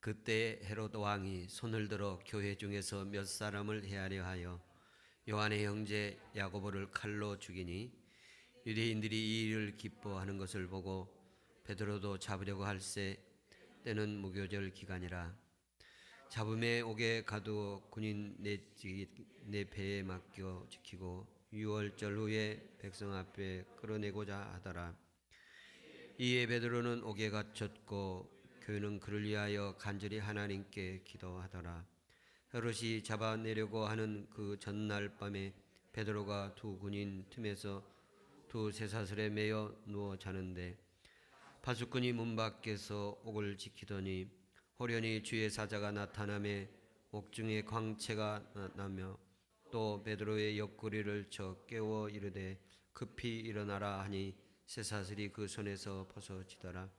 그때 헤롯 왕이 손을 들어 교회 중에서 몇 사람을 헤아려 하여 요한의 형제 야고보를 칼로 죽이니 유대인들이 이 일을 기뻐하는 것을 보고 베드로도 잡으려고 할새 때는 무교절 기간이라. 잡음에 옥에 가두어 군인 내 배에 맡겨 지키고 유월절 후에 백성 앞에 끌어내고자 하더라. 이에 베드로는 옥에 갇혔고 교회는 그를 위하여 간절히 하나님께 기도하더라. 헤롯이 잡아내려고 하는 그 전날 밤에 베드로가 두 군인 틈에서 두 쇠사슬에 매여 누워 자는데 파수꾼이 문 밖에서 옥을 지키더니 호련히 주의 사자가 나타나매 옥중에 광채가 나며 또 베드로의 옆구리를 쳐 깨워 이르되 급히 일어나라 하니 쇠사슬이 그 손에서 벗어지더라.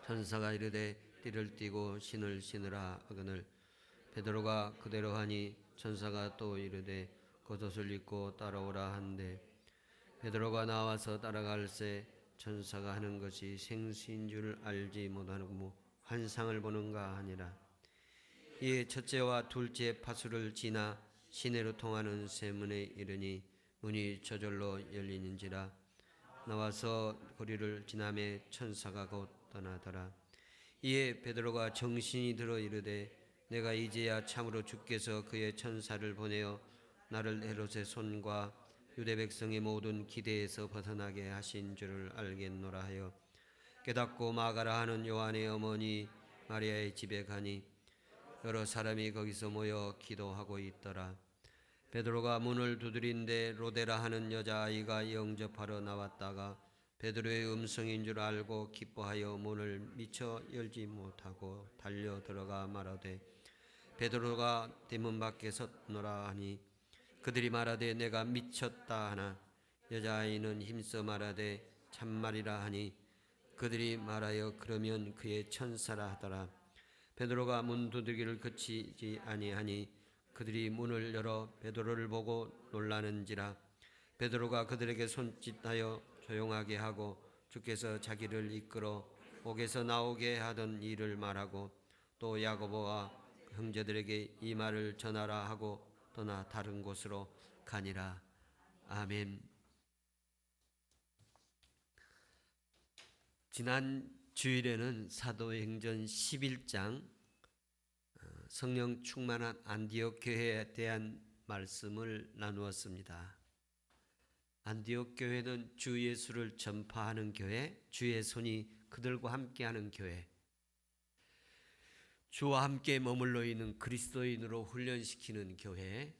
천사가 이르되 띠를 띠고 신을 신으라 하거늘 베드로가 그대로 하니 천사가 또 이르되 겉옷을 입고 따라오라 한데 베드로가 나와서 따라갈새 천사가 하는 것이 생수인 줄 알지 못하고 환상을 보는가 하니라. 이에 첫째와 둘째 파수를 지나 시내로 통하는 쇠문에 이르니 문이 저절로 열리는지라. 나와서 거리를 지나매 천사가 곧 떠나더라. 이에 베드로가 정신이 들어 이르되 내가 이제야 참으로 주께서 그의 천사를 보내어 나를 헤롯의 손과 유대 백성의 모든 기대에서 벗어나게 하신 줄을 알겠노라 하여 깨닫고 마가라 하는 요한의 어머니 마리아의 집에 가니 여러 사람이 거기서 모여 기도하고 있더라. 베드로가 문을 두드린데 로데라 하는 여자아이가 영접하러 나왔다가 베드로의 음성인 줄 알고 기뻐하여 문을 미처 열지 못하고 달려 들어가 말하되 베드로가 대문 밖에 섰노라 하니 그들이 말하되 내가 미쳤다 하나 여자아이는 힘써 말하되 참말이라 하니 그들이 말하여 그러면 그의 천사라 하더라. 베드로가 문 두드리기를 그치지 아니하니 그들이 문을 열어 베드로를 보고 놀라는지라. 베드로가 그들에게 손짓하여 조용하게 하고 주께서 자기를 이끌어 옥에서 나오게 하던 일을 말하고 또 야고보와 형제들에게 이 말을 전하라 하고 떠나 다른 곳으로 가니라. 아멘. 지난 주일에는 사도행전 11장 성령 충만한 안디옥 교회에 대한 말씀을 나누었습니다. 안디옥 교회는 주 예수를 전파하는 교회, 주의 손이 그들과 함께하는 교회, 주와 함께 머물러 있는 그리스도인으로 훈련시키는 교회,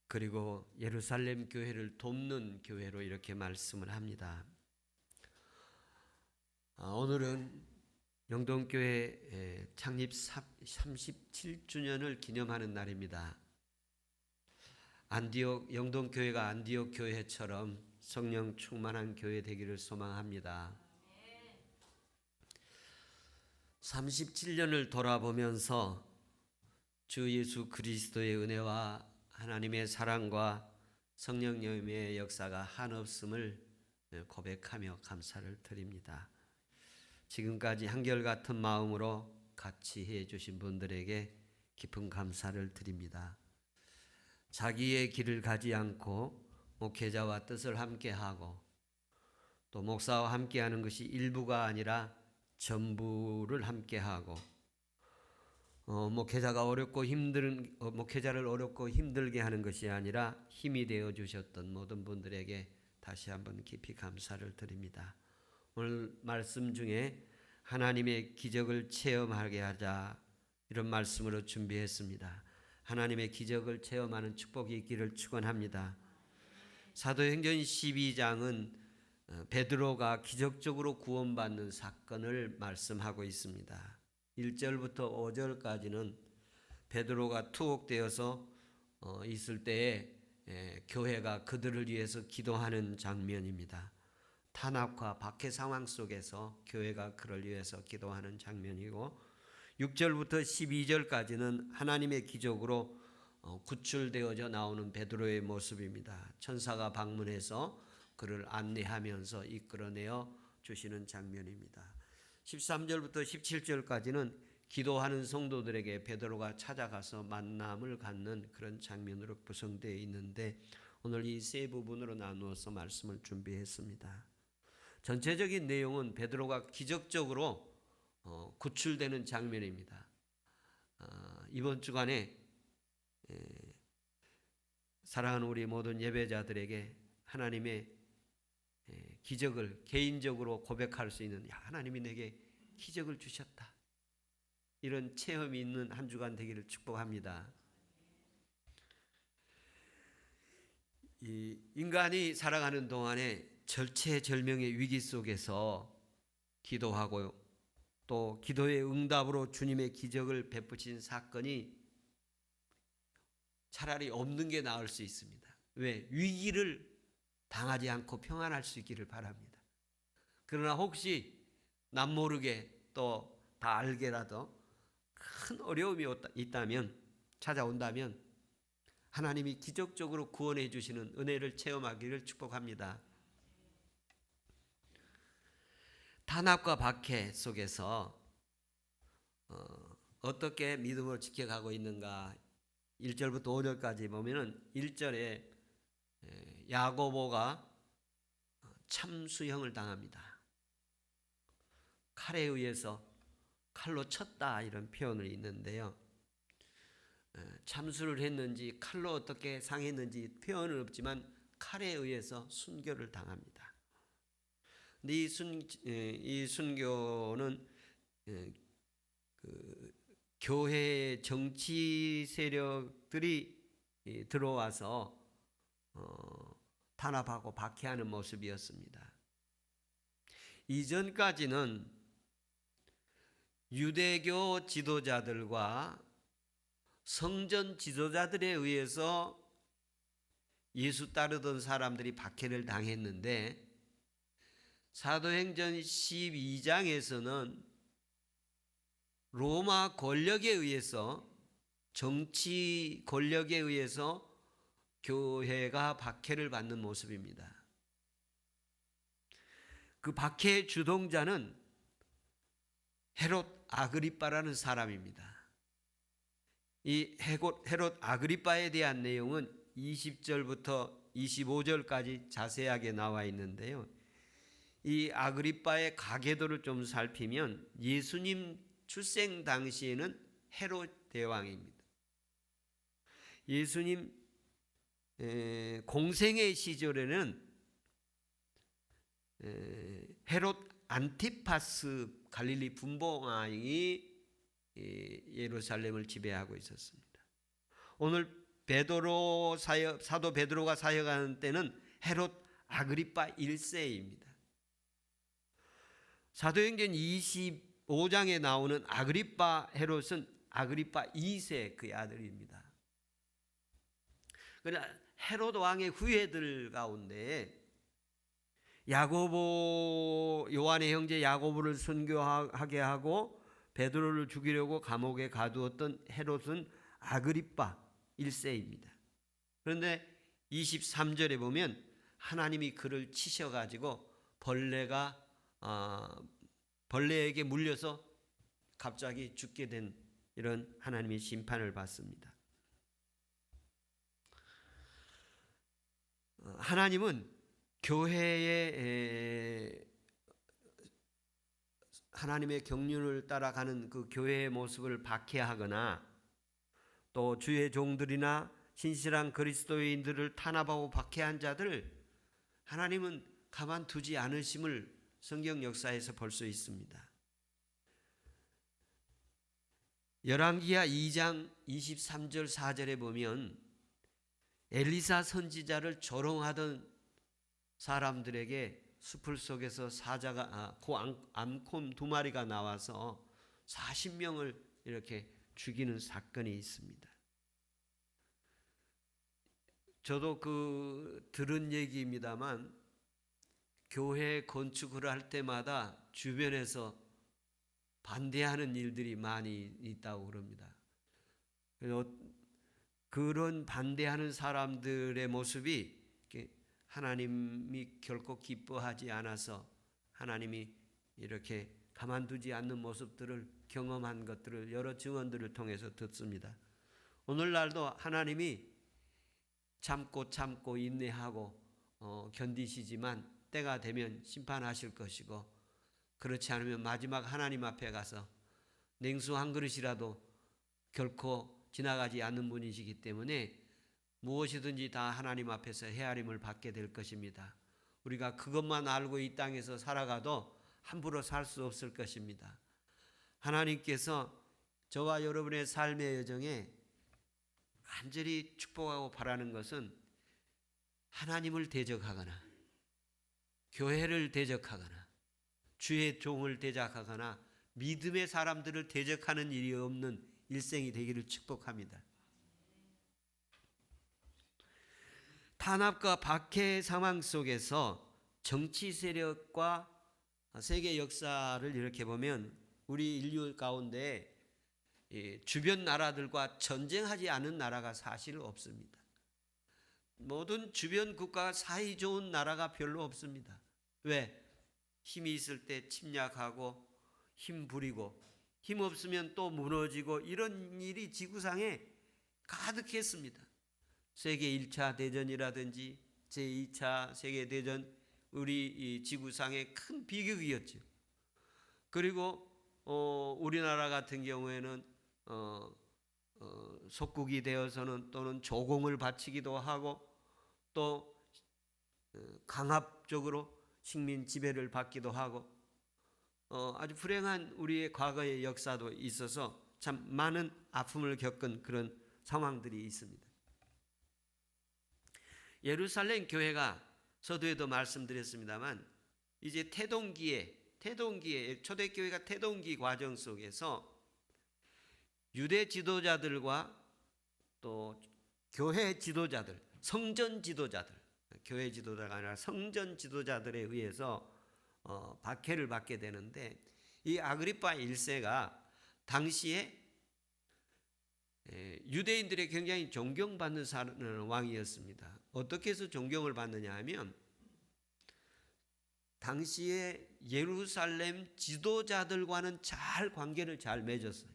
그리고 예루살렘 교회를 돕는 교회로 이렇게 말씀을 합니다. 오늘은 영동교회 창립 37주년을 기념하는 날입니다. 영동교회가 안디옥 교회처럼 성령 충만한 교회 되기를 소망합니다. 37년을 돌아보면서 주 예수 그리스도의 은혜와 하나님의 사랑과 성령님의 역사가 한없음을 고백하며 감사를 드립니다. 지금까지 한결같은 마음으로 같이 해주신 분들에게 깊은 감사를 드립니다. 자기의 길을 가지 않고 목회자와 뜻을 함께하고 또 목사와 함께하는 것이 일부가 아니라 전부를 함께하고 목회자가 목회자를 어렵고 힘들게 하는 것이 아니라 힘이 되어 주셨던 모든 분들에게 다시 한번 깊이 감사를 드립니다. 오늘 말씀 중에 하나님의 기적을 체험하게 하자 이런 말씀으로 준비했습니다. 하나님의 기적을 체험하는 축복이 있기를 축원합니다. 사도행전 12장은 베드로가 기적적으로 구원받는 사건을 말씀하고 있습니다. 1절부터 5절까지는 베드로가 투옥되어서 있을 때에 교회가 그들을 위해서 기도하는 장면입니다. 탄압과 박해 상황 속에서 교회가 그를 위해서 기도하는 장면이고 6절부터 12절까지는 하나님의 기적으로 구출되어져 나오는 베드로의 모습입니다. 천사가 방문해서 그를 안내하면서 이끌어내어 주시는 장면입니다. 13절부터 17절까지는 기도하는 성도들에게 베드로가 찾아가서 만남을 갖는 그런 장면으로 구성되어 있는데 오늘 이 세 부분으로 나누어서 말씀을 준비했습니다. 전체적인 내용은 베드로가 기적적으로 구출되는 장면입니다. 이번 주간에 사랑하는 우리 모든 예배자들에게 하나님의 기적을 개인적으로 고백할 수 있는 하나님이 내게 기적을 주셨다. 이런 체험이 있는 한 주간 되기를 축복합니다. 이 인간이 살아가는 동안에 절체절명의 위기 속에서 기도하고 또 기도의 응답으로 주님의 기적을 베푸신 사건이 차라리 없는 게 나을 수 있습니다. 왜? 위기를 당하지 않고 평안할 수 있기를 바랍니다. 그러나 혹시 남모르게 또 다 알게라도 큰 어려움이 있다면 찾아온다면 하나님이 기적적으로 구원해 주시는 은혜를 체험하기를 축복합니다. 탄압과 박해 속에서 어떻게 믿음을 지켜가고 있는가 1절부터 5절까지 보면은 1절에 야고보가 참수형을 당합니다. 칼에 의해서 칼로 쳤다 이런 표현이 있는데요. 참수를 했는지 칼로 어떻게 상했는지 표현은 없지만 칼에 의해서 순교를 당합니다. 근데 이 순교는 교회의 정치 세력들이 들어와서 탄압하고 박해하는 모습이었습니다. 이전까지는 유대교 지도자들과 성전 지도자들에 의해서 예수 따르던 사람들이 박해를 당했는데 사도행전 12장에서는 로마 권력에 의해서 정치 권력에 의해서 교회가 박해를 받는 모습입니다. 그 박해 주동자는 헤롯 아그리빠라는 사람입니다. 이 헤롯 아그리빠에 대한 내용은 20절부터 25절까지 자세하게 나와 있는데요. 이 아그리빠의 가계도를 좀 살피면 예수님 출생 당시에는 헤롯 대왕입니다. 예수님 공생의 시절에는 헤롯 안티파스 갈릴리 분봉왕이 예루살렘을 지배하고 있었습니다. 오늘 사도 베드로가 사역하는 때는 헤롯 아그리빠 1세입니다. 사도행전 25장에 나오는 아그리빠 헤롯은 아그리빠 2세 그의 아들입니다. 그러나 헤롯 왕의 후예들 가운데 요한의 형제 야고보를 순교하게 하고 베드로를 죽이려고 감옥에 가두었던 헤롯은 아그리빠 1세입니다. 그런데 23절에 보면 하나님이 그를 치셔가지고 벌레에게 물려서 갑자기 죽게 된 이런 하나님의 심판을 받습니다. 하나님은 교회의 하나님의 경륜을 따라가는 그 교회의 모습을 박해하거나 또 주의 종들이나 신실한 그리스도인들을 탄압하고 박해한 자들 하나님은 가만두지 않으심을 성경 역사에서 볼 수 있습니다. 열왕기하 2장 23절 4절에 보면 엘리사 선지자를 조롱하던 사람들에게 숲을 속에서 암콤 2마리가 나와서 40명을 이렇게 죽이는 사건이 있습니다. 저도 들은 얘기입니다만 교회 건축을 할 때마다 주변에서 반대하는 일들이 많이 있다고 그럽니다. 그런 반대하는 사람들의 모습이 하나님이 결코 기뻐하지 않아서 하나님이 이렇게 가만두지 않는 모습들을 경험한 것들을 여러 증언들을 통해서 듣습니다. 오늘날도 하나님이 참고 인내하고 견디시지만 때가 되면 심판하실 것이고, 그렇지 않으면 마지막 하나님 앞에 가서 냉수 한 그릇이라도 결코 지나가지 않는 분이시기 때문에 무엇이든지 다 하나님 앞에서 헤아림을 받게 될 것입니다. 우리가 그것만 알고 이 땅에서 살아가도 함부로 살 수 없을 것입니다. 하나님께서 저와 여러분의 삶의 여정에 간절히 축복하고 바라는 것은 하나님을 대적하거나 교회를 대적하거나 주의 종을 대적하거나 믿음의 사람들을 대적하는 일이 없는 일생이 되기를 축복합니다. 탄압과 박해 상황 속에서 정치 세력과 세계 역사를 이렇게 보면 우리 인류 가운데 주변 나라들과 전쟁하지 않은 나라가 사실 없습니다. 모든 주변 국가가 사이 좋은 나라가 별로 없습니다. 왜? 힘이 있을 때 침략하고 힘 부리고 힘 없으면 또 무너지고 이런 일이 지구상에 가득했습니다. 세계 1차 대전이라든지 제2차 세계대전, 우리 이 지구상의 큰 비극이었죠. 그리고 우리나라 같은 경우에는 속국이 되어서는 또는 조공을 바치기도 하고 또 강압적으로 식민 지배를 받기도 하고 아주 불행한 우리의 과거의 역사도 있어서 참 많은 아픔을 겪은 그런 상황들이 있습니다. 예루살렘 교회가 서두에도 말씀드렸습니다만 이제 태동기에 초대교회가 태동기 과정 속에서 유대 지도자들과 또 교회 지도자들, 성전 지도자들, 교회 지도자가 아니라 성전 지도자들에 의해서 박해를 받게 되는데, 이 아그리파 1세가 당시에 유대인들의 굉장히 존경받는 왕이었습니다. 어떻게 해서 존경을 받느냐 하면 당시에 예루살렘 지도자들과는 관계를 잘 맺었어요.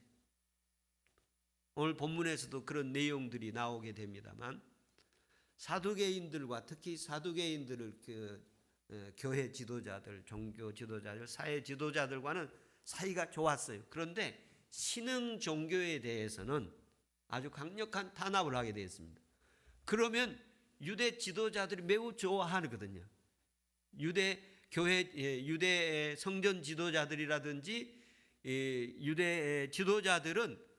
오늘 본문에서도 그런 내용들이 나오게 됩니다만 사두개인들과 특히 사두개인들을 교회 지도자들, 종교 지도자들, 사회 지도자들과는 사이가 좋았어요. 그런데 신흥 종교에 대해서는 아주 강력한 탄압을 하게 되었습니다. 그러면 유대 지도자들이 매우 좋아하거든요. 유대 성전 지도자들이라든지 유대 지도자들은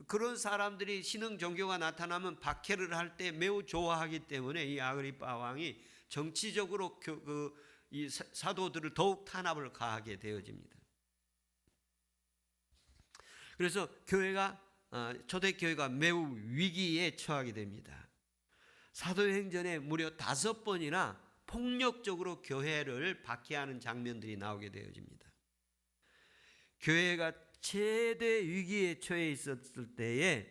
그런 사람들이 신흥 종교가 나타나면 박해를 할 때 매우 좋아하기 때문에 이 아그리파 왕이 정치적으로 이 사도들을 더욱 탄압을 가하게 되어집니다. 그래서 초대교회가 매우 위기에 처하게 됩니다. 사도행전에 무려 5번이나 폭력적으로 교회를 박해하는 장면들이 나오게 되어집니다. 교회가 최대 위기에 처해 있었을 때에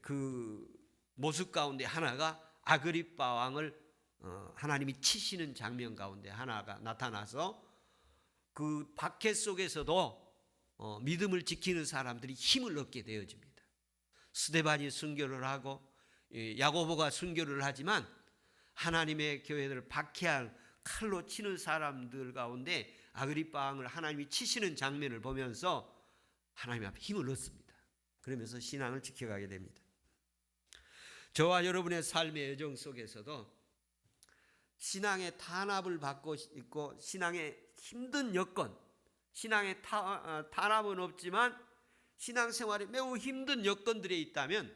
그 모습 가운데 하나가 아그리파 왕을 하나님이 치시는 장면 가운데 하나가 나타나서 그 박해 속에서도 믿음을 지키는 사람들이 힘을 얻게 되어집니다. 스데반이 순교를 하고 야고보가 순교를 하지만 하나님의 교회를 박해할 칼로 치는 사람들 가운데 아그리파 왕을 하나님이 치시는 장면을 보면서 하나님 앞에 힘을 얻습니다. 그러면서 신앙을 지켜가게 됩니다. 저와 여러분의 삶의 여정 속에서도 신앙의 탄압을 받고 있고 신앙의 힘든 여건, 신앙의 탄압은 없지만 신앙생활에 매우 힘든 여건들이 있다면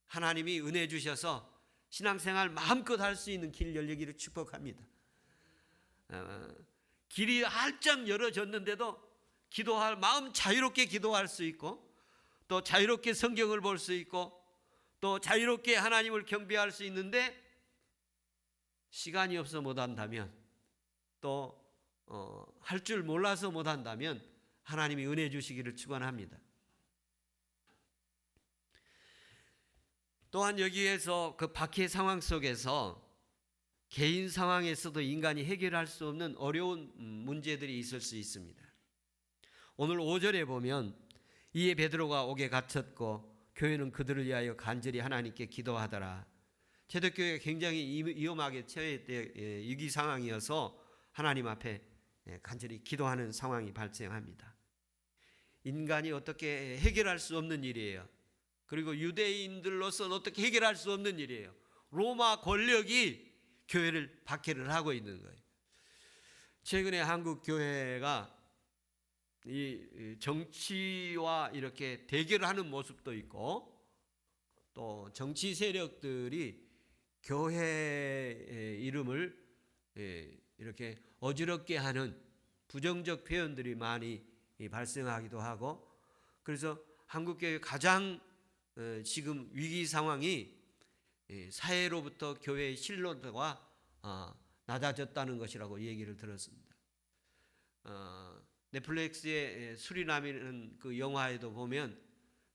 하나님이 은혜 주셔서 신앙생활 마음껏 할 수 있는 길 열리기를 축복합니다. 길이 활짝 열어졌는데도 기도할 마음 자유롭게 기도할 수 있고 또 자유롭게 성경을 볼 수 있고 또 자유롭게 하나님을 경배할 수 있는데 시간이 없어 못한다면 또 할 줄 몰라서 못한다면 하나님이 은혜 주시기를 축원합니다. 또한 여기에서 그 박해 상황 속에서 개인 상황에서도 인간이 해결할 수 없는 어려운 문제들이 있을 수 있습니다. 오늘 5절에 보면 이에 베드로가 옥에 갇혔고 교회는 그들을 위하여 간절히 하나님께 기도하더라. 초대교회가 굉장히 위험하게 처했던 위기 상황이어서 하나님 앞에 간절히 기도하는 상황이 발생합니다. 인간이 어떻게 해결할 수 없는 일이에요. 그리고 유대인들로서는 어떻게 해결할 수 없는 일이에요. 로마 권력이 교회를 박해를 하고 있는 거예요. 최근에 한국 교회가 이 정치와 이렇게 대결하는 모습도 있고, 또 정치 세력들이 교회의 이름을 이렇게 어지럽게 하는 부정적 표현들이 많이 발생하기도 하고, 그래서 한국교회 가장 지금 위기 상황이 사회로부터 교회의 신뢰도가 낮아졌다는 것이라고 얘기를 들었습니다. 넷플릭스의 수리남이라는 그 영화에도 보면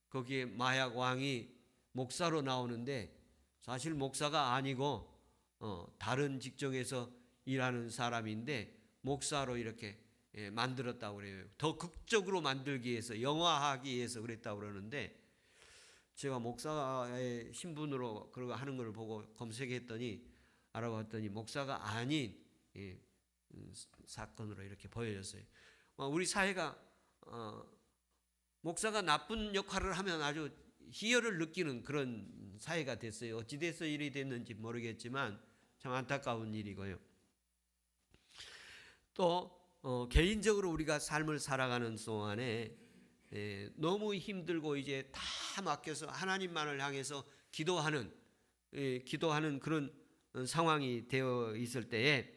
거기에 마약 왕이 목사로 나오는데 사실 목사가 아니고 다른 직종에서 일하는 사람인데 목사로 이렇게 만들었다고 그래요. 더 극적으로 만들기 위해서, 영화하기 위해서 그랬다고 그러는데, 제가 목사의 신분으로 그러고 하는 걸 보고 검색했더니 알아봤더니 목사가 아닌 사건으로 이렇게 보여졌어요. 우리 사회가 목사가 나쁜 역할을 하면 아주 희열을 느끼는 그런 사회가 됐어요. 어찌 돼서 일이 됐는지 모르겠지만 참 안타까운 일이고요. 또 개인적으로 우리가 삶을 살아가는 동안에 너무 힘들고 이제 다 맡겨서 하나님만을 향해서 기도하는 그런 상황이 되어 있을 때에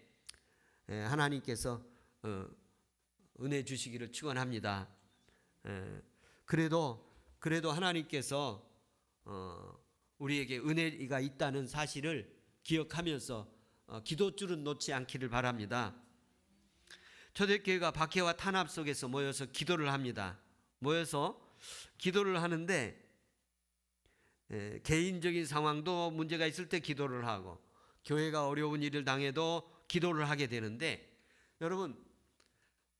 하나님께서 은혜 주시기를 축원합니다. 그래도 하나님께서 우리에게 은혜가 있다는 사실을 기억하면서 기도줄은 놓지 않기를 바랍니다. 초대교회가 박해와 탄압 속에서 모여서 기도를 합니다. 모여서 기도를 하는데 개인적인 상황도 문제가 있을 때 기도를 하고, 교회가 어려운 일을 당해도 기도를 하게 되는데, 여러분,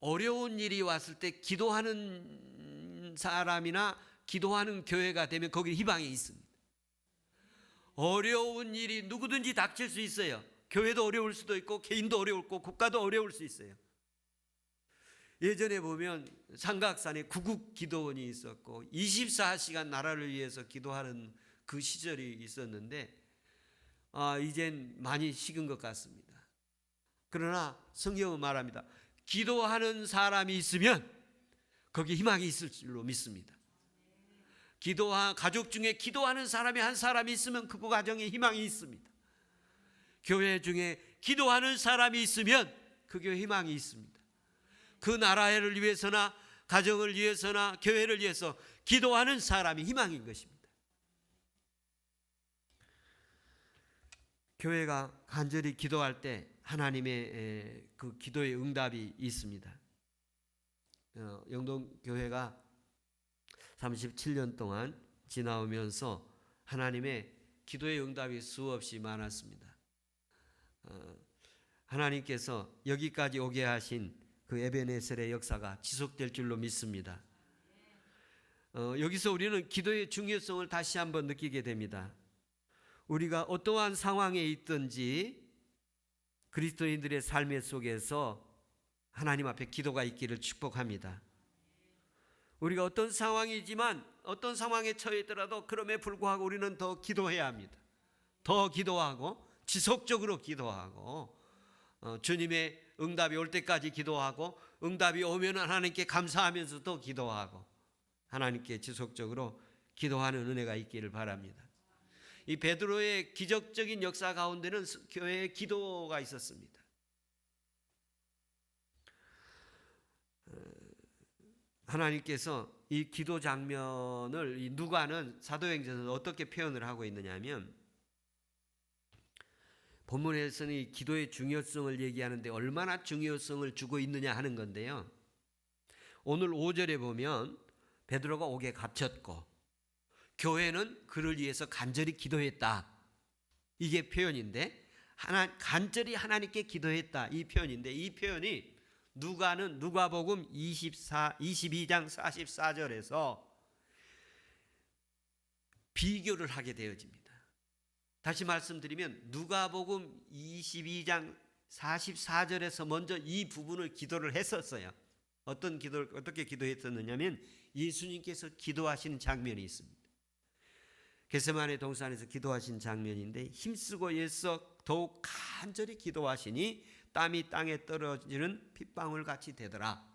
어려운 일이 왔을 때 기도하는 사람이나 기도하는 교회가 되면 거기 희망이 있습니다. 어려운 일이 누구든지 닥칠 수 있어요. 교회도 어려울 수도 있고 개인도 어려울고 국가도 어려울 수 있어요. 예전에 보면 삼각산에 구국 기도원이 있었고 24시간 나라를 위해서 기도하는 그 시절이 있었는데 이젠 많이 식은 것 같습니다. 그러나 성경은 말합니다. 기도하는 사람이 있으면 거기에 희망이 있을 줄로 믿습니다. 가족 중에 기도하는 사람이 한 사람이 있으면 그 가정에 희망이 있습니다. 교회 중에 기도하는 사람이 있으면 그 교회에 희망이 있습니다. 그 나라를 위해서나 가정을 위해서나 교회를 위해서 기도하는 사람이 희망인 것입니다. 교회가 간절히 기도할 때 하나님의 그 기도의 응답이 있습니다. 영동교회가 37년 동안 지나오면서 하나님의 기도의 응답이 수없이 많았습니다. 하나님께서 여기까지 오게 하신 그 에베네셀의 역사가 지속될 줄로 믿습니다. 여기서 우리는 기도의 중요성을 다시 한번 느끼게 됩니다. 우리가 어떠한 상황에 있든지 그리스도인들의 삶의 속에서 하나님 앞에 기도가 있기를 축복합니다. 우리가 어떤 상황이지만 어떤 상황에 처해 있더라도 그럼에 불구하고 우리는 더 기도해야 합니다. 더 기도하고 지속적으로 기도하고 주님의 응답이 올 때까지 기도하고, 응답이 오면 하나님께 감사하면서 또 기도하고, 하나님께 지속적으로 기도하는 은혜가 있기를 바랍니다. 이 베드로의 기적적인 역사 가운데는 교회의 기도가 있었습니다. 하나님께서 이 기도 장면을 이 누가는 사도행전에서 어떻게 표현을 하고 있느냐 하면, 본문에서는 이 기도의 중요성을 얘기하는데 얼마나 중요성을 주고 있느냐 하는 건데요. 오늘 5절에 보면 베드로가 옥에 갇혔고 교회는 그를 위해서 간절히 기도했다. 이게 표현인데, 간절히 하나님께 기도했다, 이 표현인데, 이 표현이 누가복음 22장 44절에서 비교를 하게 되어집니다. 다시 말씀드리면 누가복음 22장 44절에서 먼저 이 부분을 기도를 했었어요. 어떻게 기도했었느냐면 예수님께서 기도하시는 장면이 있습니다. 겟세마네 동산에서 기도하신 장면인데, 힘쓰고 애써 더욱 간절히 기도하시니 땀이 땅에 떨어지는 핏방울 같이 되더라.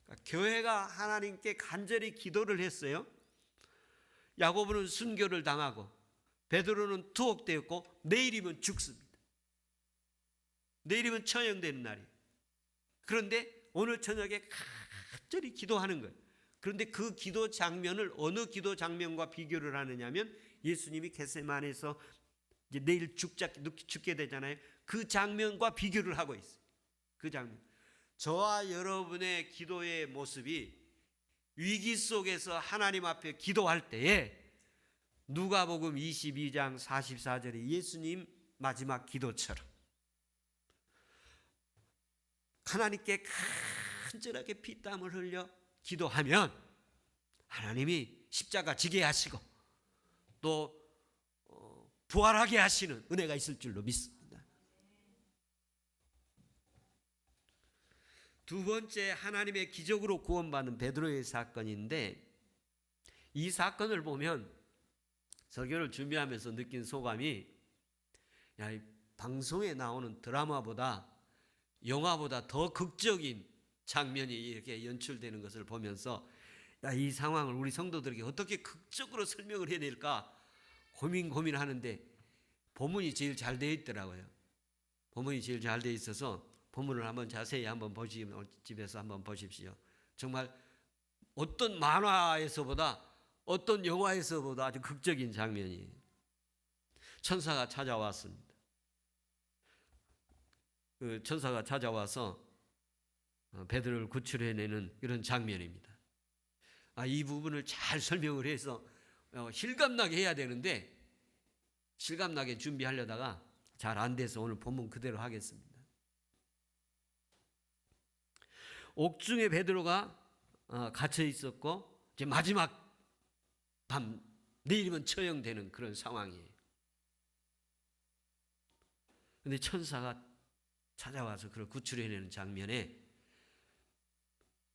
그러니까 교회가 하나님께 간절히 기도를 했어요. 야고보는 순교를 당하고 베드로는 투옥되었고 내일이면 죽습니다. 내일이면 처형되는 날이에요. 그런데 오늘 저녁에 간절히 기도하는 거예요. 그런데 그 기도 장면을 어느 기도 장면과 비교를 하느냐면, 예수님이 겟세마네에서 이제 내일 죽게 되잖아요. 그 장면과 비교를 하고 있어요. 그 장면. 저와 여러분의 기도의 모습이 위기 속에서 하나님 앞에 기도할 때에 누가복음 22장 44절에 예수님 마지막 기도처럼 하나님께 간절하게 피땀을 흘려 기도하면 하나님이 십자가 지게 하시고 또 부활하게 하시는 은혜가 있을 줄로 믿습니다. 두 번째, 하나님의 기적으로 구원받은 베드로의 사건인데, 이 사건을 보면 설교를 준비하면서 느낀 소감이, 이 방송에 나오는 드라마보다 영화보다 더 극적인 장면이 이렇게 연출되는 것을 보면서 이 상황을 우리 성도들에게 어떻게 극적으로 설명을 해야 될까 고민하는데, 본문이 제일 잘 되어 있더라고요. 본문이 제일 잘 되어 있어서 본문을 한번 자세히 한번 보시면, 집에서 한번 보십시오. 정말 어떤 만화에서보다 어떤 영화에서보다 아주 극적인 장면이에요. 천사가 찾아왔습니다. 그 천사가 찾아와서 베드로를 구출해내는 이런 장면입니다. 이 부분을 잘 설명을 해서 실감나게 해야 되는데, 실감나게 준비하려다가 잘 안 돼서 오늘 본문 그대로 하겠습니다. 옥중에 베드로가 갇혀 있었고, 이제 마지막 밤, 내일이면 처형되는 그런 상황이에요. 그런데 천사가 찾아와서 그를 구출해내는 장면에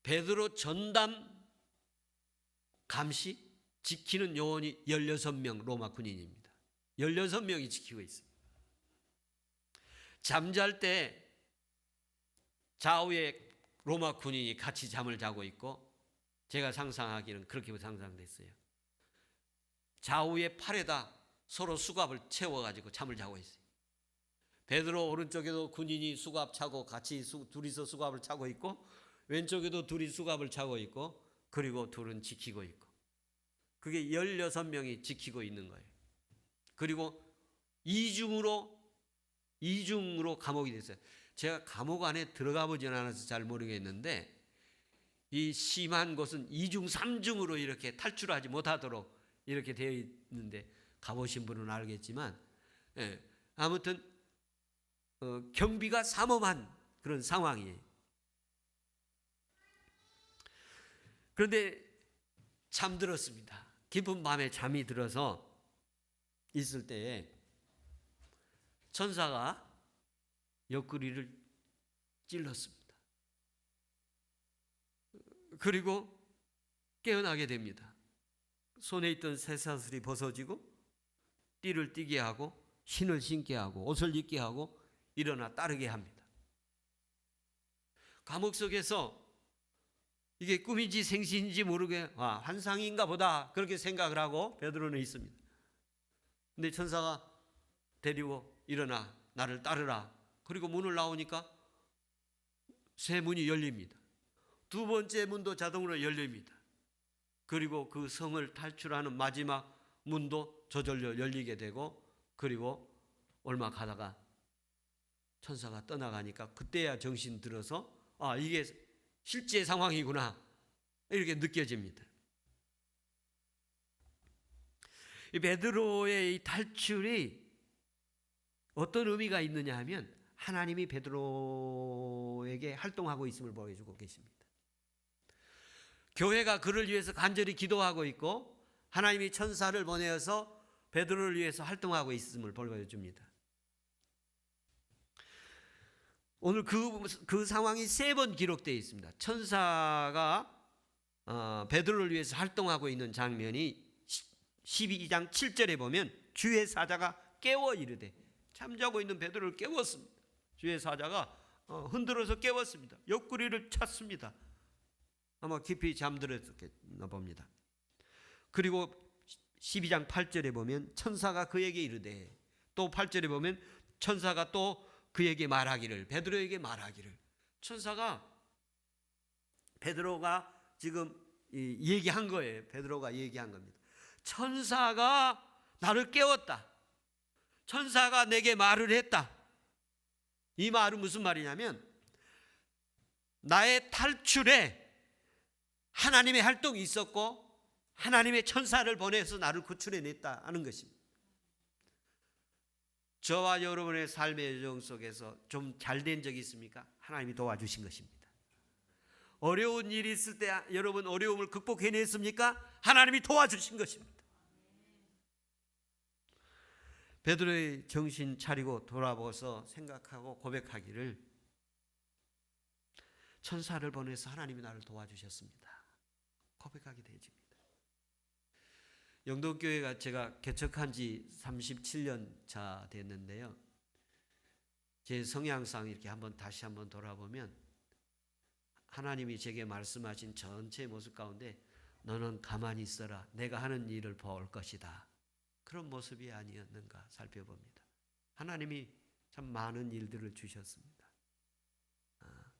베드로 전담 감시 지키는 요원이 16명 로마 군인입니다. 16명이 지키고 있습니다. 잠잘 때 좌우에 로마 군인이 같이 잠을 자고 있고, 제가 상상하기는 그렇게 상상됐어요. 좌우의 팔에다 서로 수갑을 채워가지고 잠을 자고 있어요. 베드로 오른쪽에도 군인이 수갑 차고 같이 둘이서 수갑을 차고 있고, 왼쪽에도 둘이 수갑을 차고 있고, 그리고 둘은 지키고 있고, 그게 16명이 지키고 있는 거예요. 그리고 이중으로 감옥이 됐어요. 제가 감옥 안에 들어가 보진 않아서 잘 모르겠는데, 이 심한 곳은 2중 3중으로 이렇게 탈출하지 못하도록 이렇게 되어 있는데, 가보신 분은 알겠지만, 아무튼 경비가 삼엄한 그런 상황이에요. 그런데 잠들었습니다. 깊은 밤에 잠이 들어서 있을 때에 천사가 옆구리를 찔렀습니다. 그리고 깨어나게 됩니다. 손에 있던 쇠사슬이 벗어지고 띠를 띠게 하고 신을 신게 하고 옷을 입게 하고 일어나 따르게 합니다. 감옥 속에서 이게 꿈인지 생시인지 모르게 환상인가 보다 그렇게 생각을 하고 베드로는 있습니다. 근데 천사가 데리고 일어나 나를 따르라. 그리고 문을 나오니까 세 문이 열립니다. 두 번째 문도 자동으로 열립니다. 그리고 그 성을 탈출하는 마지막 문도 저절로 열리게 되고, 그리고 얼마 가다가 천사가 떠나가니까 그때야 정신 들어서 이게 실제 상황이구나 이렇게 느껴집니다. 이 베드로의 이 탈출이 어떤 의미가 있느냐 하면 하나님이 베드로에게 활동하고 있음을 보여주고 계십니다. 교회가 그를 위해서 간절히 기도하고 있고 하나님이 천사를 보내어서 베드로를 위해서 활동하고 있음을 보여줍니다. 오늘 그 상황이 3번 기록되어 있습니다. 천사가 베드로를 위해서 활동하고 있는 장면이 12장 7절에 보면 주의 사자가 깨워 이르되, 잠자고 있는 베드로를 깨웠습니다. 주의 사자가 흔들어서 깨웠습니다. 옆구리를 찼습니다. 아마 깊이 잠들었겠나 봅니다. 그리고 12장 8절에 보면 천사가 그에게 이르되, 또 8절에 보면 천사가 또 그에게 말하기를, 베드로에게 말하기를, 천사가 베드로가 지금 얘기한 거예요. 베드로가 얘기한 겁니다. 천사가 나를 깨웠다. 천사가 내게 말을 했다. 이 말은 무슨 말이냐면 나의 탈출에 하나님의 활동이 있었고 하나님의 천사를 보내서 나를 구출해냈다 하는 것입니다. 저와 여러분의 삶의 여정 속에서 좀 잘된 적이 있습니까? 하나님이 도와주신 것입니다. 어려운 일이 있을 때 여러분 어려움을 극복해냈습니까? 하나님이 도와주신 것입니다. 베드로의 정신 차리고 돌아보서 생각하고 고백하기를, 천사를 보내서 하나님이 나를 도와주셨습니다. 고백하게 되어집니다. 영동교회가 제가 개척한 지 37년 차 됐는데요. 제 성향상 이렇게 다시 한번 돌아보면 하나님이 제게 말씀하신 전체 모습 가운데 너는 가만히 있어라. 내가 하는 일을 볼 것이다. 그런 모습이 아니었는가 살펴봅니다. 하나님이 참 많은 일들을 주셨습니다.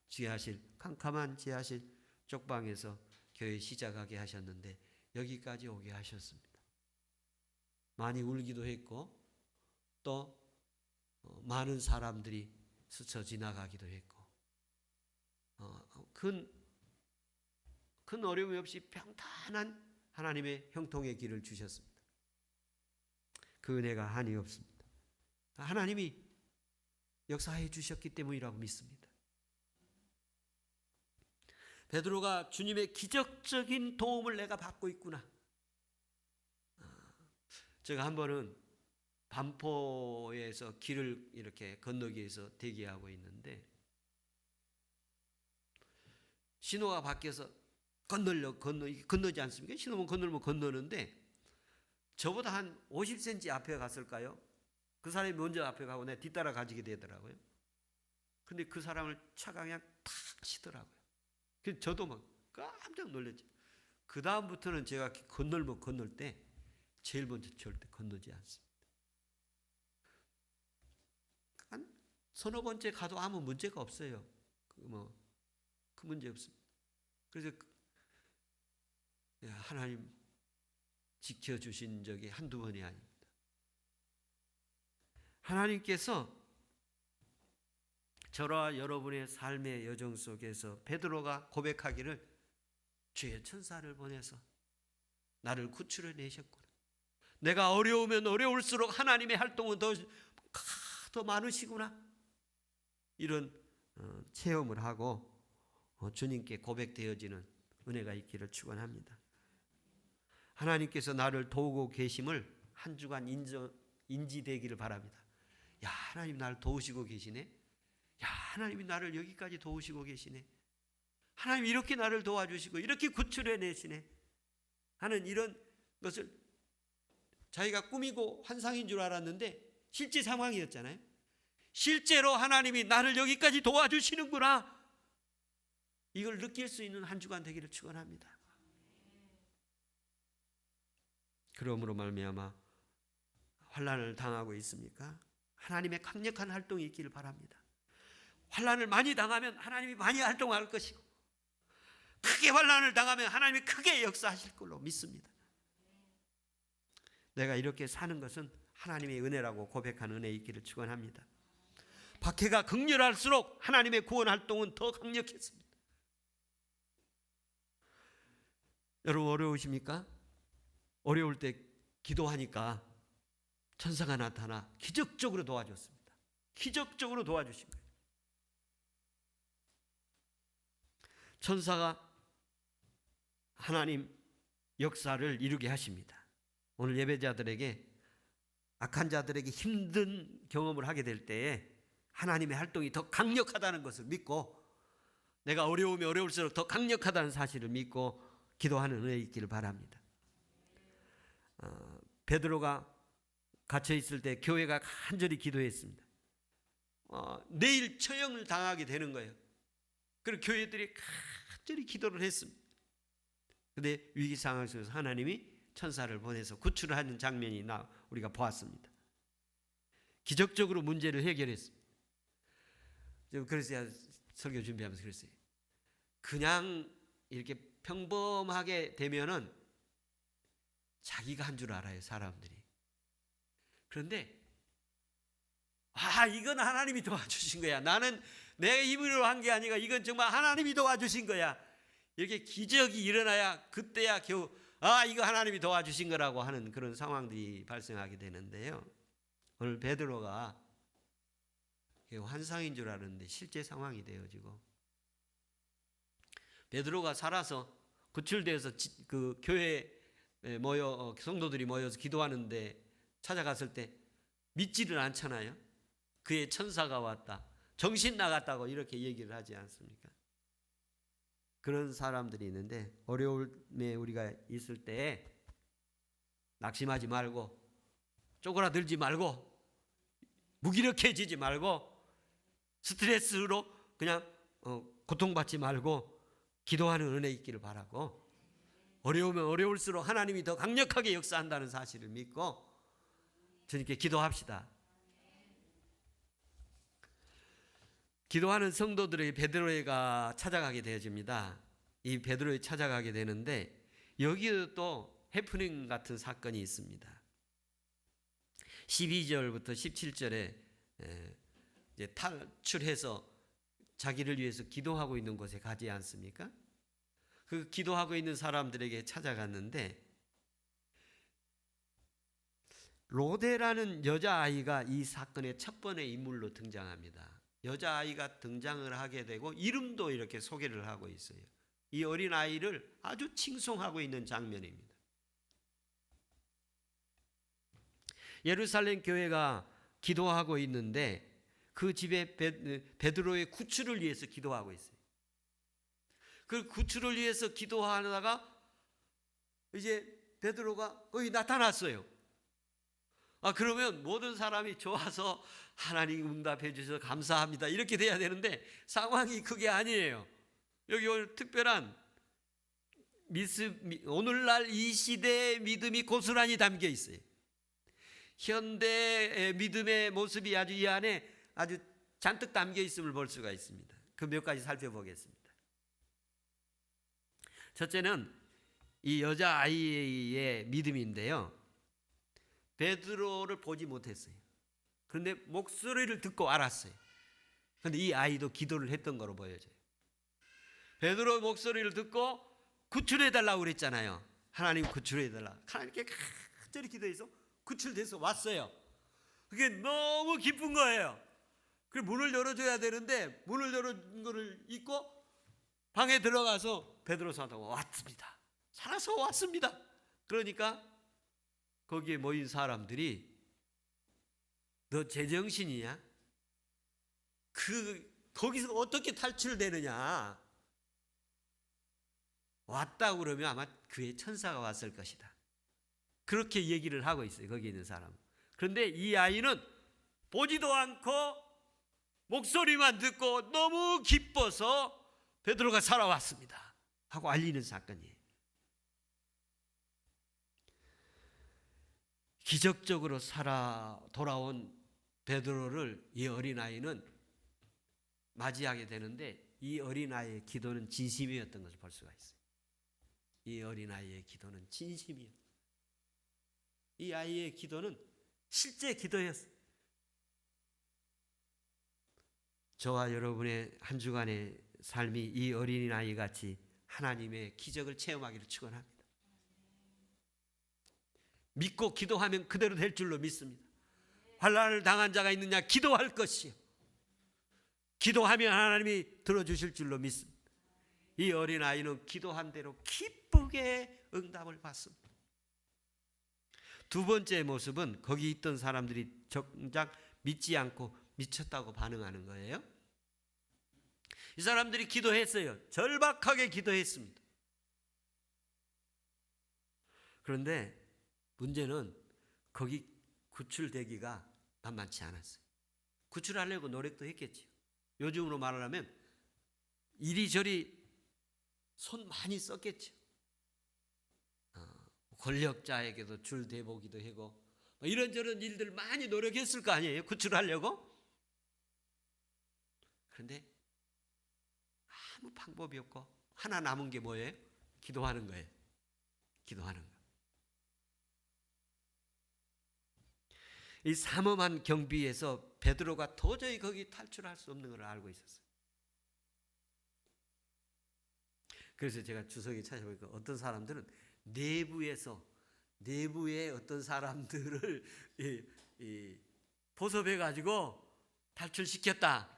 지하실, 캄캄한 지하실 쪽방에서 교회 시작하게 하셨는데 여기까지 오게 하셨습니다. 많이 울기도 했고 또 많은 사람들이 스쳐 지나가기도 했고 큰 어려움이 없이 평탄한 하나님의 형통의 길을 주셨습니다. 그 은혜가 한이 없습니다. 하나님이 역사해 주셨기 때문이라고 믿습니다. 베드로가 주님의 기적적인 도움을 내가 받고 있구나. 제가 한 번은 반포에서 길을 이렇게 건너기 위해서 대기하고 있는데 신호가 바뀌어서 건너지 않습니까? 신호만 건너면 건너는데 저보다 한 50cm 앞에 갔을까요? 그 사람이 먼저 앞에 가고 내가 뒤따라 가지게 되더라고요. 근데 그 사람을 차가 그냥 탁 치더라고요. 그래서 저도 막 깜짝 놀랐죠. 그 다음부터는 제가 건널 때 제일 먼저 절대 건너지 않습니다. 한 서너 번째 가도 아무 문제가 없어요. 그 문제 없습니다. 그래서 하나님 지켜주신 적이 한두 번이 아닙니다. 하나님께서 저와 여러분의 삶의 여정 속에서 베드로가 고백하기를 주의 천사를 보내서 나를 구출해 내셨구나. 내가 어려우면 어려울수록 하나님의 활동은 더 많으시구나. 이런 체험을 하고 주님께 고백되어지는 은혜가 있기를 축원합니다. 하나님께서 나를 도우고 계심을 한 주간 인지되기를 바랍니다. 야, 하나님 나를 도우시고 계시네. 야, 하나님이 나를 여기까지 도우시고 계시네. 하나님 이렇게 나를 도와주시고 이렇게 구출해 내시네 하는 이런 것을 자기가 꾸미고 환상인 줄 알았는데 실제 상황이었잖아요. 실제로 하나님이 나를 여기까지 도와주시는구나. 이걸 느낄 수 있는 한 주간 되기를 축원합니다. 그러므로 말미암아 환난을 당하고 있습니까? 하나님의 강력한 활동이 있기를 바랍니다. 환난을 많이 당하면 하나님이 많이 활동할 것이고 크게 환난을 당하면 하나님이 크게 역사하실 걸로 믿습니다. 내가 이렇게 사는 것은 하나님의 은혜라고 고백하는 은혜에 있기를 축원합니다. 박해가 극렬할수록 하나님의 구원 활동은 더 강력했습니다. 여러분 어려우십니까? 어려울 때 기도하니까 천사가 나타나 기적적으로 도와줬습니다. 기적적으로 도와주신 거예요. 천사가 하나님 역사를 이루게 하십니다. 오늘 예배자들에게, 악한 자들에게 힘든 경험을 하게 될 때에 하나님의 활동이 더 강력하다는 것을 믿고, 내가 어려우면 어려울수록 더 강력하다는 사실을 믿고 기도하는 은혜 있기를 바랍니다. 베드로가 갇혀 있을 때 교회가 간절히 기도했습니다. 내일 처형을 당하게 되는 거예요. 그리고 교회들이 간절히 기도를 했습니다. 그런데 위기 상황 속에서 하나님이 천사를 보내서 구출을 하는 장면이 우리가 보았습니다. 기적적으로 문제를 해결했습니다. 그래서 설교 준비하면서 그랬어요. 그냥 이렇게 평범하게 되면은 자기가 한 줄 알아요, 사람들이. 그런데 이건 하나님이 도와주신 거야. 나는 내 힘으로 한 게 아니라 이건 정말 하나님이 도와주신 거야. 이렇게 기적이 일어나야 그때야 겨우 이거 하나님이 도와주신 거라고 하는 그런 상황들이 발생하게 되는데요. 오늘 베드로가 환상인 줄 알았는데 실제 상황이 되어지고, 베드로가 살아서 구출되어서 그 교회에 성도들이 모여서 기도하는데 찾아갔을 때 믿지를 않잖아요. 그의 천사가 왔다, 정신 나갔다고 이렇게 얘기를 하지 않습니까? 그런 사람들이 있는데, 어려움에 우리가 있을 때 낙심하지 말고, 쪼그라들지 말고, 무기력해지지 말고, 스트레스로 그냥 고통받지 말고 기도하는 은혜 있기를 바라고, 어려우면 어려울수록 하나님이 더 강력하게 역사한다는 사실을 믿고 주님께 기도합시다. 기도하는 성도들의 베드로가 찾아가게 되어집니다. 이 베드로에 찾아가게 되는데, 여기에도 또 해프닝 같은 사건이 있습니다. 12절부터 17절에 이제 탈출해서 자기를 위해서 기도하고 있는 곳에 가지 않습니까? 그 기도하고 있는 사람들에게 찾아갔는데, 로데라는 여자아이가 이 사건의 첫 번째 인물로 등장합니다. 여자아이가 등장을 하게 되고 이름도 이렇게 소개를 하고 있어요. 이 어린아이를 아주 칭송하고 있는 장면입니다. 예루살렘 교회가 기도하고 있는데 그 집에 베드로의 구출을 위해서 기도하고 있어요. 그 구출을 위해서 기도하다가 이제 베드로가 거기 나타났어요. 그러면 모든 사람이 좋아서 하나님 응답해 주셔서 감사합니다 이렇게 돼야 되는데, 상황이 그게 아니에요. 여기 오늘 특별한 오늘날 이 시대의 믿음이 고스란히 담겨 있어요. 현대의 믿음의 모습이 아주 이 안에 아주 잔뜩 담겨 있음을 볼 수가 있습니다. 그 몇 가지 살펴보겠습니다. 첫째는 이 여자아이의 믿음인데요. 베드로를 보지 못했어요. 그런데 목소리를 듣고 알았어요. 그런데 이 아이도 기도를 했던 거로 보여져요. 베드로 목소리를 듣고 구출해달라고 그랬잖아요. 하나님 구출해달라. 하나님께 간절히 기도해서 구출돼서 왔어요. 그게 너무 기쁜 거예요. 그 문을 열어줘야 되는데 문을 열어준 거를 잊고 방에 들어가서 베드로 사도가 왔습니다. 살아서 왔습니다. 그러니까 거기에 모인 사람들이 너 제정신이냐? 거기서 어떻게 탈출되느냐? 왔다고 그러면 아마 그의 천사가 왔을 것이다. 그렇게 얘기를 하고 있어요. 거기 있는 사람. 그런데 이 아이는 보지도 않고 목소리만 듣고 너무 기뻐서 베드로가 살아왔습니다 하고 알리는 사건이에요. 기적적으로 돌아온 베드로를 이 어린아이는 맞이하게 되는데, 이 어린아이의 기도는 진심이었던 것을 볼 수가 있어요. 이 어린아이의 기도는 진심이에요. 이 아이의 기도는 실제 기도였어요. 저와 여러분의 한 주간의 삶이 이 어린아이 같이 하나님의 기적을 체험하기를 축원합니다. 믿고 기도하면 그대로 될 줄로 믿습니다. 환난을 당한 자가 있느냐? 기도할 것이요. 기도하면 하나님이 들어주실 줄로 믿습니다. 이 어린아이는 기도한 대로 기쁘게 응답을 받습니다. 두 번째 모습은 거기 있던 사람들이 정작 믿지 않고 미쳤다고 반응하는 거예요. 이 사람들이 기도했어요. 절박하게 기도했습니다. 그런데 문제는 거기 구출되기가 만만치 않았어요. 구출하려고 노력도 했겠지요. 요즘으로 말하면 이리저리 손 많이 썼겠죠. 권력자에게도 줄 대보기도 하고 이런저런 일들 많이 노력했을 거 아니에요. 구출하려고. 그런데 아무 방법이 없고 하나 남은 게 뭐예요? 기도하는 거예요. 기도하는 거. 이 삼엄한 경비에서 베드로가 도저히 거기 탈출할 수 없는 걸 알고 있었어요. 그래서 제가 주석에 찾아보니까 어떤 사람들은 내부의 어떤 사람들을 포섭해 가지고 탈출시켰다,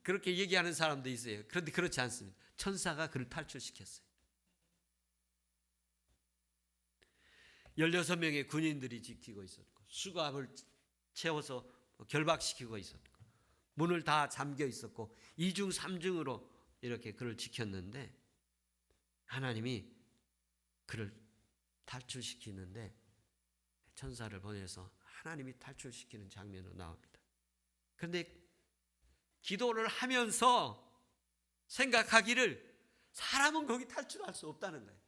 그렇게 얘기하는 사람도 있어요. 그런데 그렇지 않습니다. 천사가 그를 탈출시켰어요. 16명의 군인들이 지키고 있었고 수갑을 채워서 결박시키고 있었고 문을 다 잠겨 있었고 2중 3중으로 이렇게 그를 지켰는데 하나님이 그를 탈출시키는데 천사를 보내서 하나님이 탈출시키는 장면으로 나옵니다. 그런데 기도를 하면서 생각하기를 사람은 거기 탈출할 수 없다는 거예요.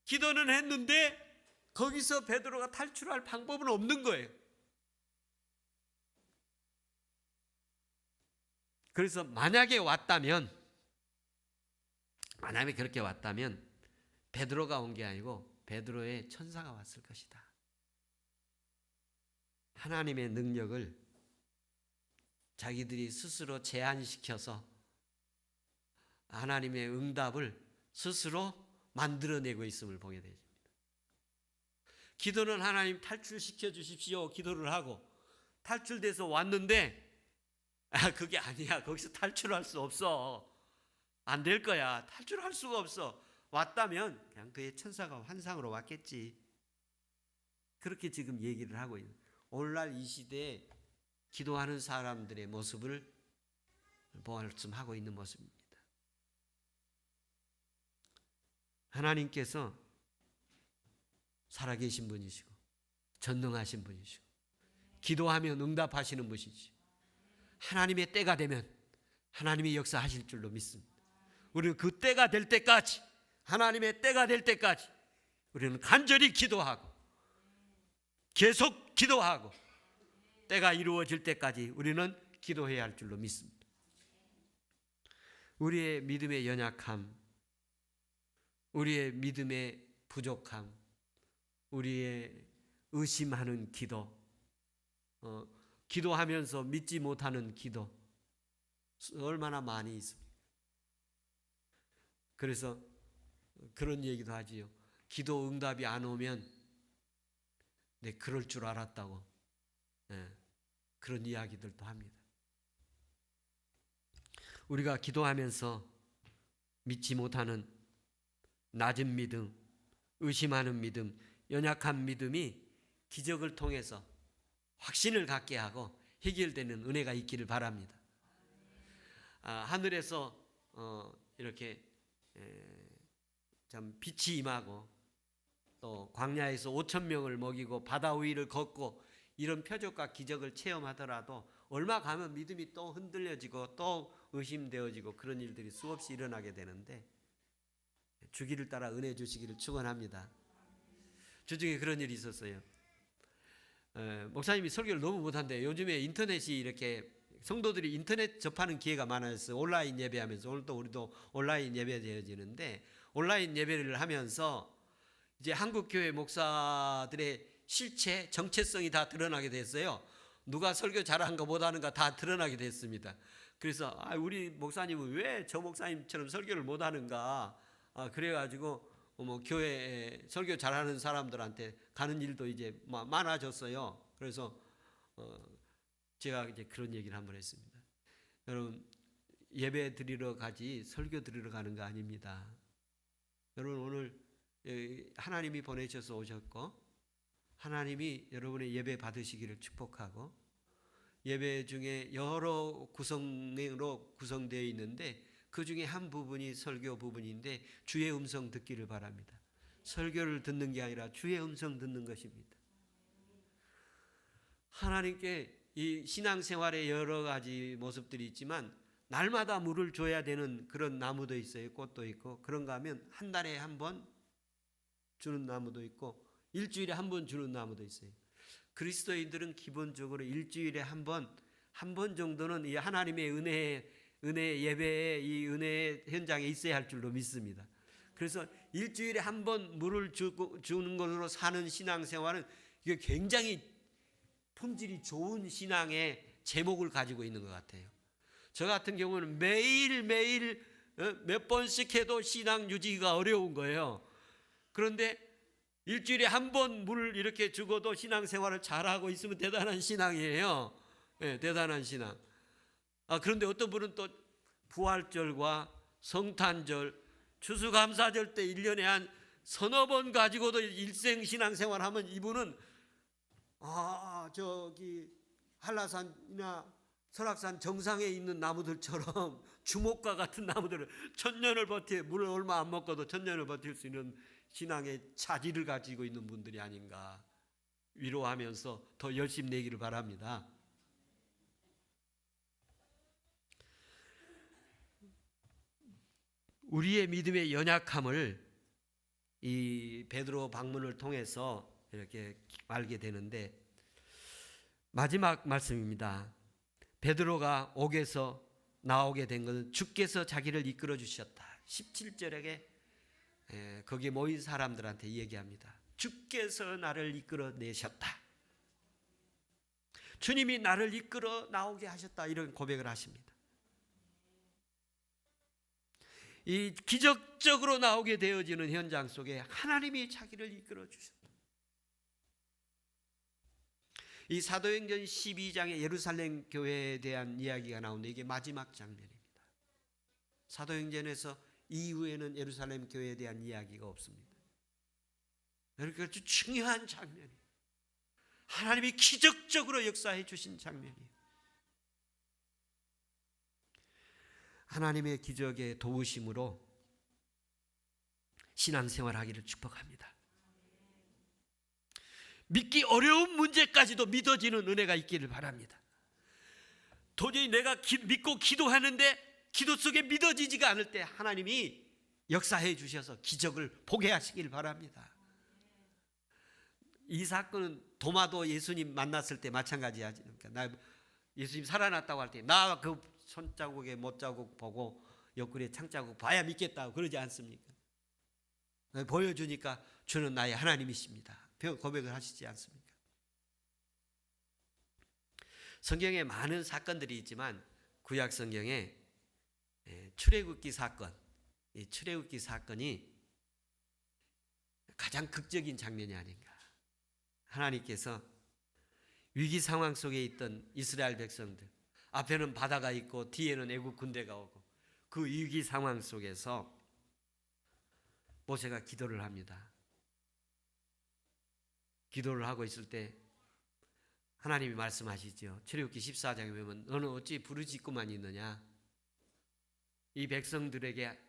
기도는 했는데 거기서 베드로가 탈출할 방법은 없는 거예요. 그래서 만약에 그렇게 왔다면 베드로가 온 게 아니고 베드로의 천사가 왔을 것이다. 하나님의 능력을 자기들이 스스로 제한시켜서 하나님의 응답을 스스로 만들어내고 있음을 보게 됩니다. 기도는 하나님 탈출시켜 주십시오 기도를 하고 탈출돼서 왔는데 그게 아니야. 거기서 탈출할 수 없어. 안 될 거야. 탈출할 수가 없어. 왔다면 그냥 그의 천사가 환상으로 왔겠지. 그렇게 지금 얘기를 하고 있는, 오늘날 이 시대에 기도하는 사람들의 모습을 말씀하고 있는 모습입니다. 하나님께서 살아계신 분이시고 전능하신 분이시고 기도하면 응답하시는 분이시고 하나님의 때가 되면 하나님이 역사하실 줄로 믿습니다. 우리는 그 때가 될 때까지, 하나님의 때가 될 때까지 우리는 간절히 기도하고 계속 기도하고 때가 이루어질 때까지 우리는 기도해야 할 줄로 믿습니다. 우리의 믿음의 연약함, 우리의 믿음의 부족함, 우리의 의심하는 기도, 기도하면서 믿지 못하는 기도 얼마나 많이 있습니까? 그래서 그런 얘기도 하지요. 기도 응답이 안 오면 내 그럴 줄 알았다고, 그런 이야기들도 합니다. 우리가 기도하면서 믿지 못하는 낮은 믿음, 의심하는 믿음, 연약한 믿음이 기적을 통해서 확신을 갖게 하고 해결되는 은혜가 있기를 바랍니다. 하늘에서 이렇게 참 빛이 임하고 또 광야에서 5,000명을 먹이고 바다 위를 걷고 이런 표적과 기적을 체험하더라도 얼마 가면 믿음이 또 흔들려지고 또 의심되어지고 그런 일들이 수없이 일어나게 되는데 주기를 따라 은혜 주시기를 축원합니다. 주중에 그런 일이 있었어요. 목사님이 설교를 너무 못한데 요즘에 인터넷이 이렇게 성도들이 인터넷 접하는 기회가 많아졌어요. 온라인 예배하면서 오늘도 우리도 온라인 예배 되어지는데 온라인 예배를 하면서 이제 한국교회 목사들의 실체, 정체성이 다 드러나게 됐어요. 누가 설교 잘하는가 못하는가 다 드러나게 됐습니다. 그래서 우리 목사님은 왜 저 목사님처럼 설교를 못하는가, 그래가지고 뭐 교회 설교 잘하는 사람들한테 가는 일도 이제 많아졌어요. 그래서 제가 이제 그런 얘기를 한번 했습니다. 여러분, 예배 드리러 가지 설교 드리러 가는 거 아닙니다. 여러분, 오늘 하나님이 보내셔서 오셨고 하나님이 여러분의 예배 받으시기를 축복하고, 예배 중에 여러 구성으로 구성되어 있는데 그 중에 한 부분이 설교 부분인데 주의 음성 듣기를 바랍니다. 설교를 듣는 게 아니라 주의 음성 듣는 것입니다. 하나님께 이 신앙생활에 여러 가지 모습들이 있지만 날마다 물을 줘야 되는 그런 나무도 있어요. 꽃도 있고, 그런가 하면 한 달에 한 번 주는 나무도 있고 일주일에 한 번 주는 나무도 있어요. 그리스도인들은 기본적으로 일주일에 한 번 정도는 이 하나님의 은혜 예배에, 이 은혜 현장에 있어야 할 줄로 믿습니다. 그래서 일주일에 한 번 물을 주는 것으로 사는 신앙생활은 이게 굉장히 품질이 좋은 신앙의 제목을 가지고 있는 것 같아요. 저 같은 경우는 매일매일 몇 번씩 해도 신앙 유지가 어려운 거예요. 그런데 일주일에 한 번 물을 이렇게 주고도 신앙생활을 잘하고 있으면 대단한 신앙이에요. 네, 대단한 신앙. 그런데 어떤 분은 또 부활절과 성탄절, 추수감사절 때 1년에 한 서너 번 가지고도 일생 신앙생활 하면 이분은 저기 한라산이나 설악산 정상에 있는 나무들처럼 주목과 같은 나무들을 천년을 물을 얼마 안 먹고도 천년을 버틸 수 있는 신앙의 차질을 가지고 있는 분들이 아닌가 위로하면서 더 열심히 내기를 바랍니다. 우리의 믿음의 연약함을 이 베드로 방문을 통해서 이렇게 알게 되는데, 마지막 말씀입니다. 베드로가 옥에서 나오게 된 것은 주께서 자기를 이끌어 주셨다. 17절에 거기에 모인 사람들한테 얘기합니다. 주께서 나를 이끌어 내셨다. 주님이 나를 이끌어 나오게 하셨다. 이런 고백을 하십니다. 이 기적적으로 나오게 되어지는 현장 속에 하나님이 자기를 이끌어 주셨다. 이 사도행전 12장에 예루살렘 교회에 대한 이야기가 나오는데 이게 마지막 장면입니다. 사도행전에서 이후에는 예루살렘 교회에 대한 이야기가 없습니다. 그러니까 아주 중요한 장면이에요. 하나님이 기적적으로 역사해 주신 장면이에요. 하나님의 기적의 도우심으로 신앙생활하기를 축복합니다. 믿기 어려운 문제까지도 믿어지는 은혜가 있기를 바랍니다. 도저히 내가 믿고 기도하는데 기도 속에 믿어지지가 않을 때 하나님이 역사해 주셔서 기적을 보게 하시길 바랍니다. 이 사건은 도마도 예수님 만났을 때 마찬가지 하니까, 나 예수님 살아났다고 할 때 나 그 손자국에 못자국 보고 옆구리에 창자국 봐야 믿겠다고 그러지 않습니까? 보여주니까 주는 나의 하나님이십니다. 고백을 하시지 않습니까? 성경에 많은 사건들이 있지만 구약 성경에 출애굽기 사건, 이 출애굽기 사건이 가장 극적인 장면이 아닌가. 하나님께서 위기 상황 속에 있던 이스라엘 백성들, 앞에는 바다가 있고 뒤에는 애국 군대가 오고, 그 위기 상황 속에서 모세가 기도를 합니다. 기도를 하고 있을 때 하나님이 말씀하시죠. 출애굽기 14장에 보면 너는 어찌 부르짖고만 있느냐. 이 백성들에게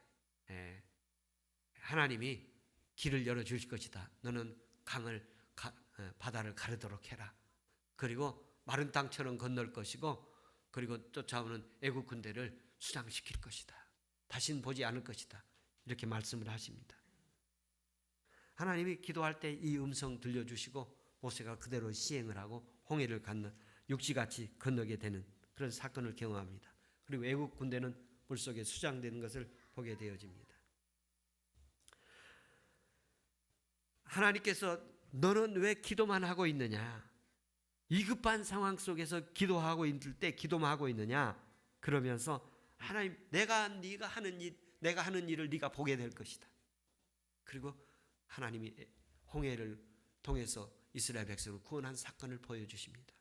하나님이 길을 열어주실 것이다. 너는 바다를 가르도록 해라. 그리고 마른 땅처럼 건널 것이고, 그리고 쫓아오는 애국 군대를 수장시킬 것이다. 다시는 보지 않을 것이다. 이렇게 말씀을 하십니다. 하나님이 기도할 때 이 음성 들려주시고 모세가 그대로 시행을 하고 홍해를 건너 육지같이 건너게 되는 그런 사건을 경험합니다. 그리고 애국 군대는 물속에 수장되는 것을 보게 되어집니다. 하나님께서 너는 왜 기도만 하고 있느냐? 위급한 상황 속에서 기도하고 있을 때 기도만 하고 있느냐? 그러면서 하나님, 내가 하는 일을 네가 보게 될 것이다. 그리고 하나님이 홍해를 통해서 이스라엘 백성을 구원한 사건을 보여주십니다.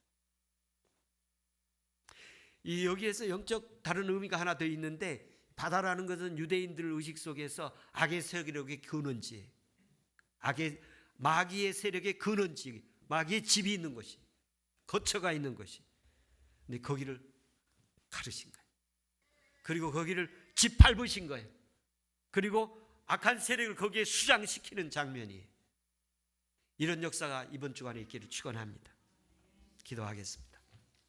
여기에서 영적 다른 의미가 하나 더 있는데, 바다라는 것은 유대인들 의식 속에서 악의 세력의 근원지, 마귀의 세력의 근원지, 마귀의 집이 있는 곳이, 거처가 있는 곳이. 근데 거기를 가르신 거예요. 그리고 거기를 짓밟으신 거예요. 그리고 악한 세력을 거기에 수장시키는 장면이에요. 이런 역사가 이번 주간에 있기를 축원합니다. 기도하겠습니다.